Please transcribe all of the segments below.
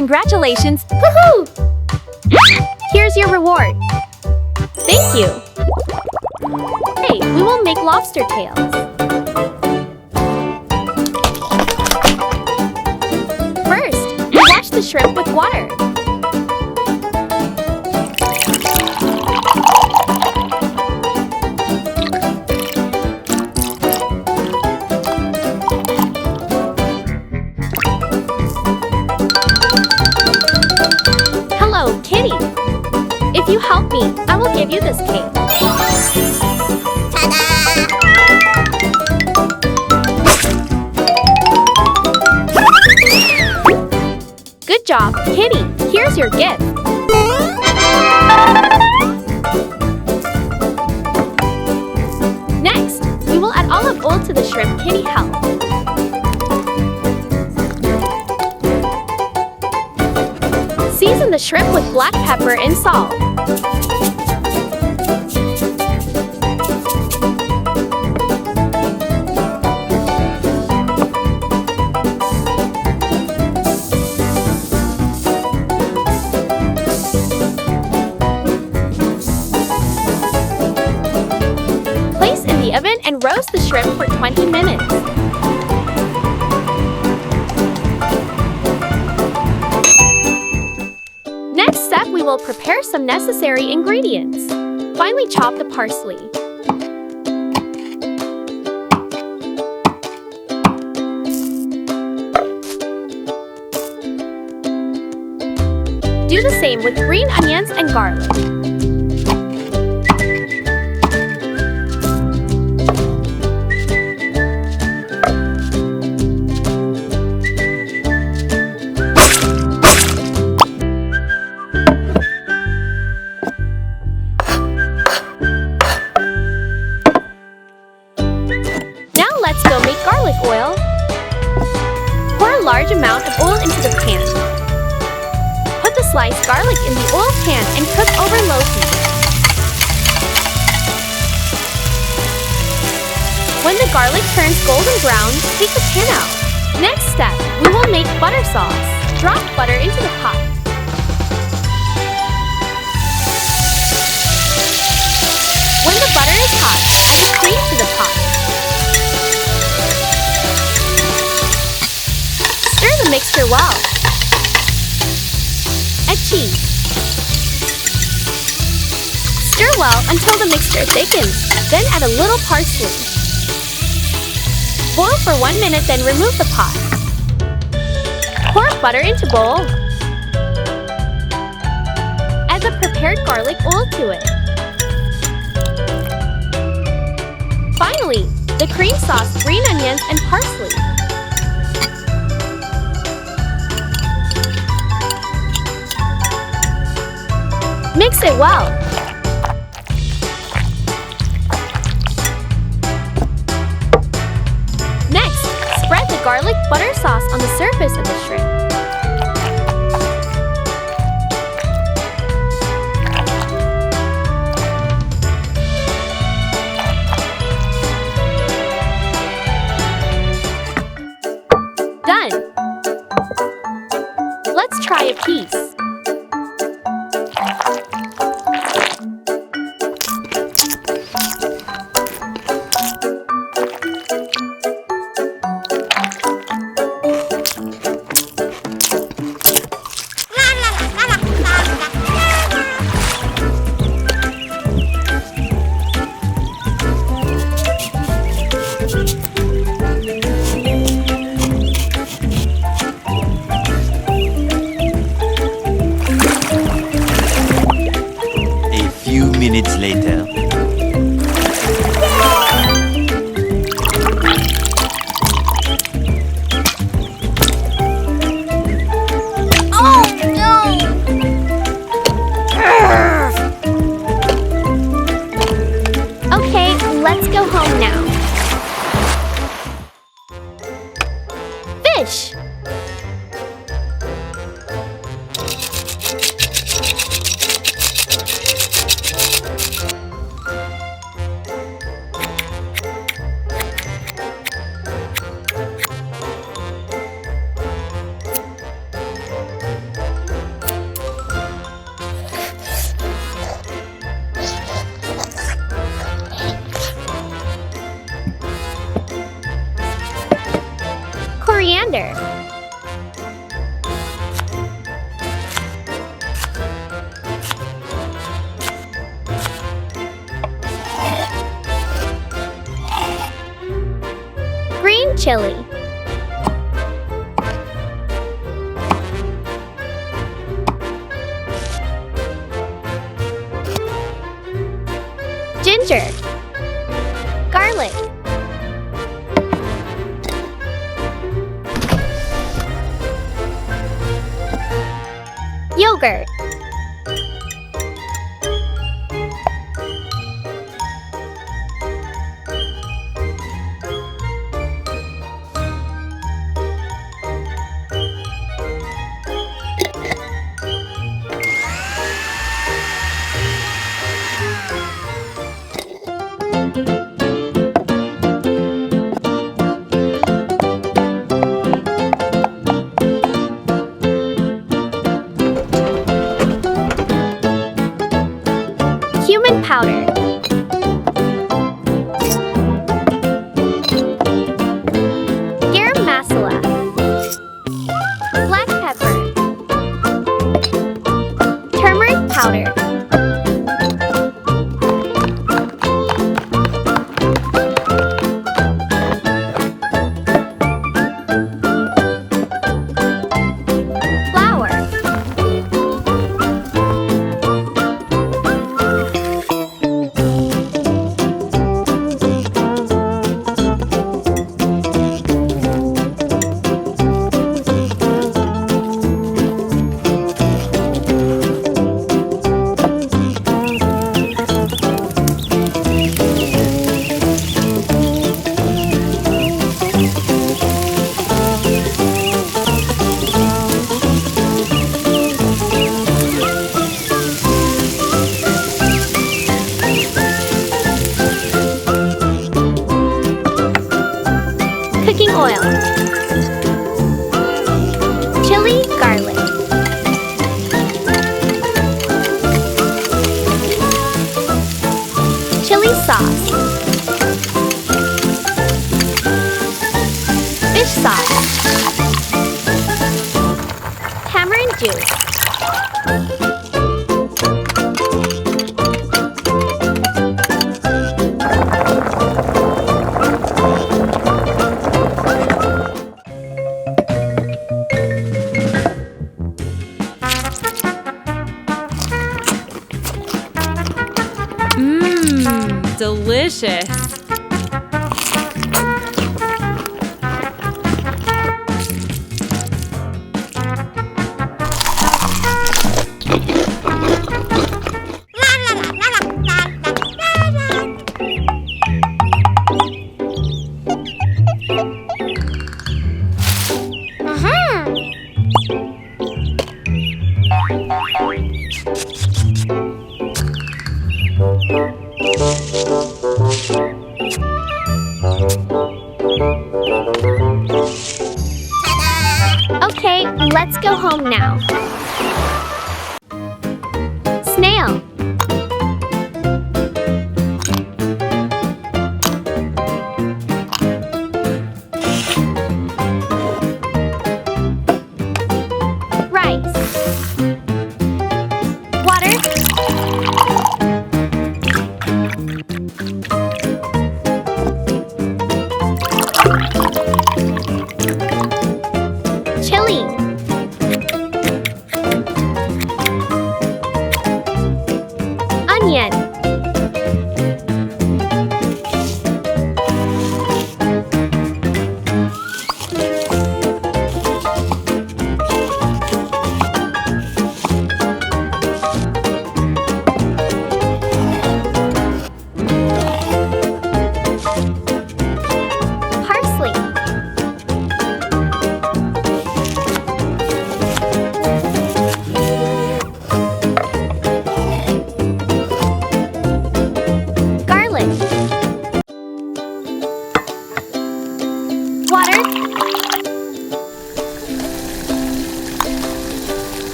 Congratulations! Woohoo! Here's your reward. Thank you. Hey, we will make lobster tails. First, we wash the shrimp with water. Hello, Kitty. If you help me, I will give you this cake. Good job, Kitty. Here's your gift. Next, we will add olive oil to the shrimp Kitty held. Season the shrimp with black pepper and salt. Place in the oven and roast the shrimp for 20 minutes. Next step, we will prepare some necessary ingredients. Finely chop the parsley. Do the same with green onions and garlic. Let's go make garlic oil. Pour a large amount of oil into the pan. Put the sliced garlic in the oil pan and cook over low heat. When the garlic turns golden brown, take the pan out. Next step, we will make butter sauce. Drop butter into the pot. When the butter is hot, add the cream to the pot. Stir the mixture well. Add cheese. Stir well until the mixture thickens, then add a little parsley. Boil for 1 minute, then remove the pot. Pour butter into bowl. Add the prepared garlic oil to it. Finally, the cream sauce, green onions, and parsley. Mix it well. Next, spread the garlic butter sauce on the surface of the shrimp. Done. Let's try a piece. Minutes later. Oh no! Okay, let's go home now. Fish! chili. Ginger. Garlic. Yogurt. Cumin powder. Garam masala. Black pepper. Turmeric powder. Flour. Cooking oil. Chili, garlic. Chili sauce. Fish sauce. Tamarind juice. Delicious. Okay, let's go home now. Snail. Rice. Water. Chili.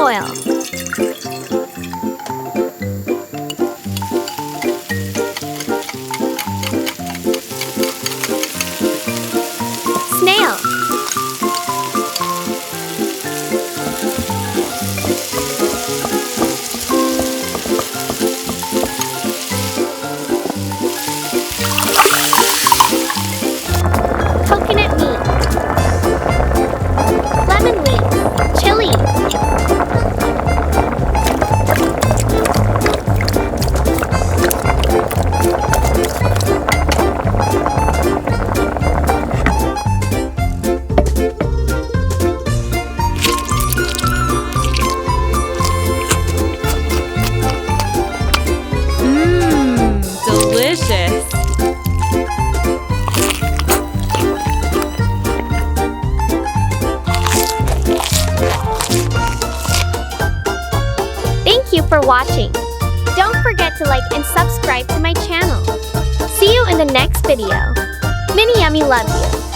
oil. Snail. Coconut meat. Lemon leaves. Chili. Delicious. Thank you for watching. Don't forget to like and subscribe to my channel. See you in the next video. Mini Yummy loves you.